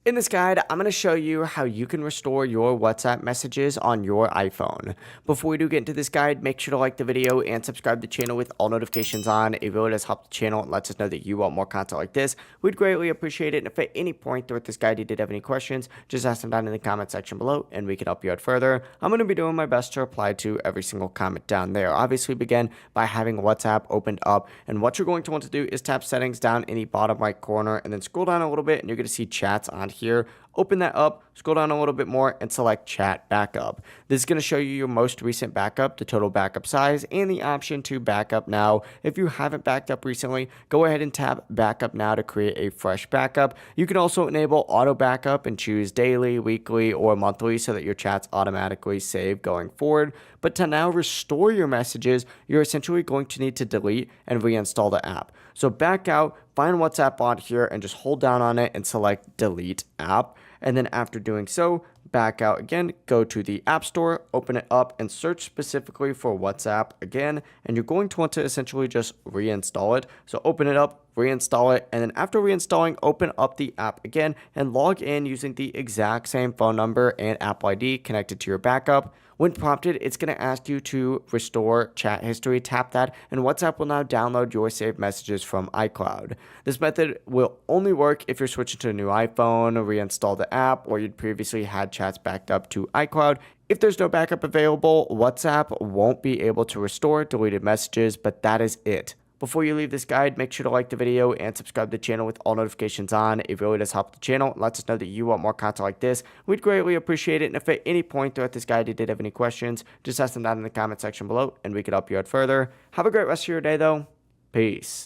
In this guide, I'm going to show you how you can restore your WhatsApp messages on your iPhone. Before we do get into this guide, make sure to like the video and subscribe to the channel with all notifications on. It really does help the channel and lets us know that you want more content like this. We'd greatly appreciate it. And if at any point throughout this guide you did have any questions, just ask them down in the comment section below and we can help you out further. I'm going to be doing my best to reply to every single comment down there. Obviously, begin by having WhatsApp opened up. And what you're going to want to do is tap settings down in the bottom right corner and then scroll down a little bit and you're going to see chats on here. Open that up, scroll down a little bit more, and select Chat Backup. This is going to show you your most recent backup, the total backup size, and the option to backup now. If you haven't backed up recently, go ahead and tap Backup Now to create a fresh backup. You can also enable auto backup and choose daily, weekly, or monthly so that your chats automatically save going forward. But to now restore your messages, you're essentially going to need to delete and reinstall the app. So back out, find WhatsApp on here, and just hold down on it and select Delete App. And then after doing so, back out again, go to the App Store, open it up, and search specifically for WhatsApp again. And you're going to want to essentially just reinstall it. So open it up, reinstall it, and then after reinstalling, open up the app again and log in using the exact same phone number and Apple ID connected to your backup. When prompted, it's going to ask you to restore chat history. Tap that, and WhatsApp will now download your saved messages from iCloud. This method will only work if you're switching to a new iPhone, reinstall the app, or you'd previously had chats backed up to iCloud. If there's no backup available, WhatsApp won't be able to restore deleted messages, but that is it. Before you leave this guide, make sure to like the video and subscribe to the channel with all notifications on. It really does help the channel and lets us know that you want more content like this. We'd greatly appreciate it. And if at any point throughout this guide you did have any questions, just ask them down in the comment section below and we could help you out further. Have a great rest of your day though. Peace.